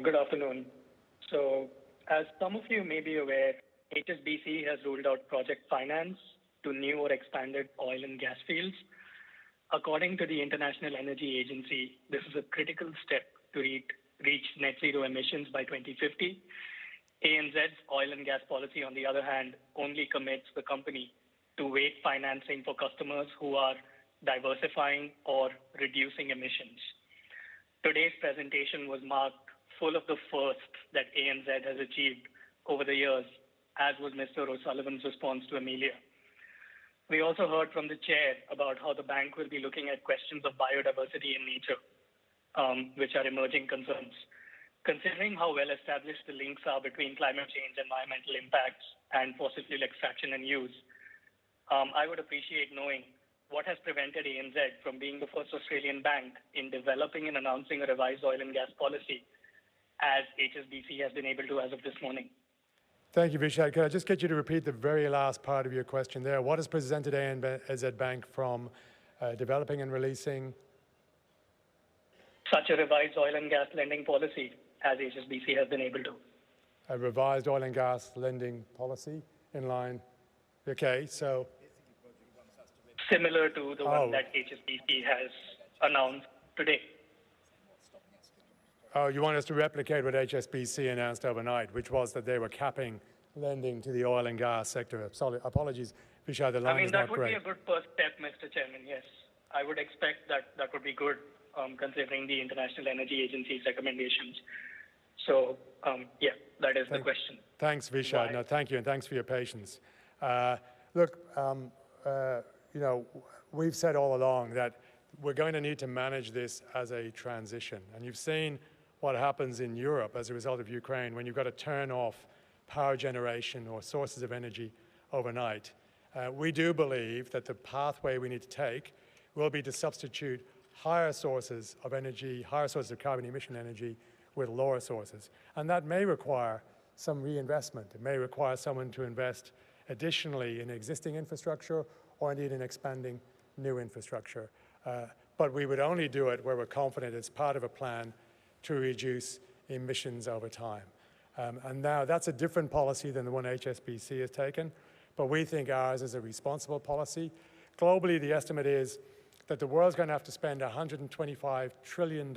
Good afternoon. So, as some of you may be aware, HSBC has ruled out project finance to new or expanded oil and gas fields. According to the International Energy Agency, this is a critical step to reach net zero emissions by 2050. ANZ's oil and gas policy, on the other hand, only commits the company to wait financing for customers who are diversifying or reducing emissions. Today's presentation was marked full of the firsts that ANZ has achieved over the years, as was Mr. O'Sullivan's response to Amelia. We also heard from the chair about how the bank will be looking at questions of biodiversity in nature, which are emerging concerns. Considering how well established the links are between climate change, environmental impacts, and fossil fuel extraction and use, I would appreciate knowing what has prevented ANZ from being the first Australian bank in developing and announcing a revised oil and gas policy, as HSBC has been able to as of this morning. Thank you, Vishad. Could I just get you to repeat the very last part of your question there? What has prevented ANZ Bank from developing and releasing such a revised oil and gas lending policy, as HSBC has been able to? A revised oil and gas lending policy in line. Okay, so similar to the one that HSBC has announced today. Oh, you want us to replicate what HSBC announced overnight, which was that they were capping lending to the oil and gas sector. Sorry, apologies, Vishad, the line is not great. That would be a good first step, Mr. Chairman, yes. I would expect that would be good, considering the International Energy Agency's recommendations. So, yeah, that is the question. Thanks, Vishad. No, thank you, and thanks for your patience. Look, you know, we've said all along that we're going to need to manage this as a transition. And you've seen what happens in Europe as a result of Ukraine when you've got to turn off power generation or sources of energy overnight. We do believe that the pathway we need to take will be to substitute higher sources of energy, higher sources of carbon emission energy with lower sources. And that may require some reinvestment. It may require someone to invest additionally in existing infrastructure or indeed in expanding new infrastructure. But we would only do it where we're confident it's part of a plan to reduce emissions over time. And now that's a different policy than the one HSBC has taken, but we think ours is a responsible policy. Globally, the estimate is that the world's going to have to spend $125 trillion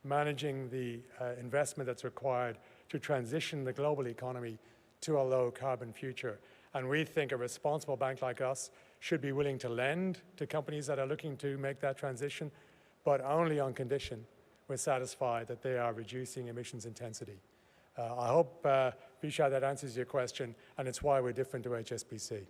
managing the investment that's required to transition the global economy to a low carbon future. And we think a responsible bank like us should be willing to lend to companies that are looking to make that transition, but only on condition we're satisfied that they are reducing emissions intensity. I hope, Vishad, that answers your question, and it's why we're different to HSBC.